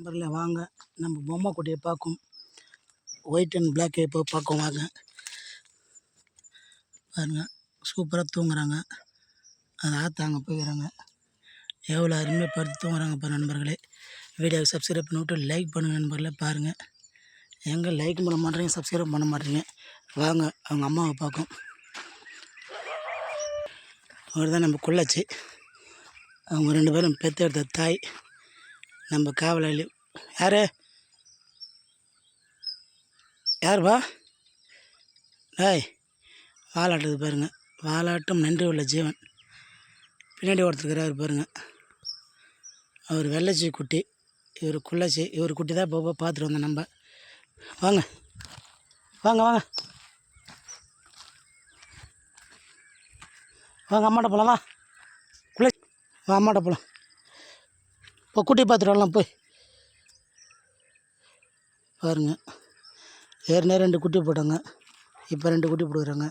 நண்பர்களே வாங்க நம்ம பொம்மை குட்டியை பார்க்கும் ஒயிட் அண்ட் பிளாக் இப்போ பார்க்கும் வாங்க பாருங்கள் சூப்பராக தூங்குறாங்க. அது ஆத்தாங்க போய்க்கிறாங்க. எவ்வளோ அருமையாக படுத்து தூங்குறாங்க பாரு நண்பர்களே. வீடியோவை சப்ஸ்கிரைப் பண்ணி விட்டு லைக் பண்ணுங்கள் நண்பர்களே. பாருங்கள் எங்கே லைக் பண்ண மாட்டேறீங்க, சப்ஸ்கிரைப் பண்ண மாட்டேறீங்க. வாங்க அவங்க அம்மாவை பார்க்கும். அவர் தான் நம்ம குள்ளச்சி. அவங்க 2 பேரும் பெற்றெடுத்த தாய். நம்ம காவலாளி யாருப்பா டாய் வாலாட்டுது பாருங்கள். வாலாட்டும் நன்றி உள்ள ஜீவன். பின்னாடி ஒருத்தருக்கிறாரு பாருங்கள். அவர் வெள்ளச்சி குட்டி, இவர் குள்ளச்சி. இவர் குட்டி தான் இப்போ பார்த்துட்டு வந்தோம் நம்ம. வாங்க வாங்க வாங்க வாங்க அம்மாட்ட போகலாம். வா குள்ளச்சி வா அம்மாட்ட போகலாம். இப்போ குட்டி பார்த்துட்டு வரலாம் போய். பாருங்கள் ஏற்கனவே 2 குட்டி போட்டாங்க, இப்போ 2 குட்டி போடுறாங்க.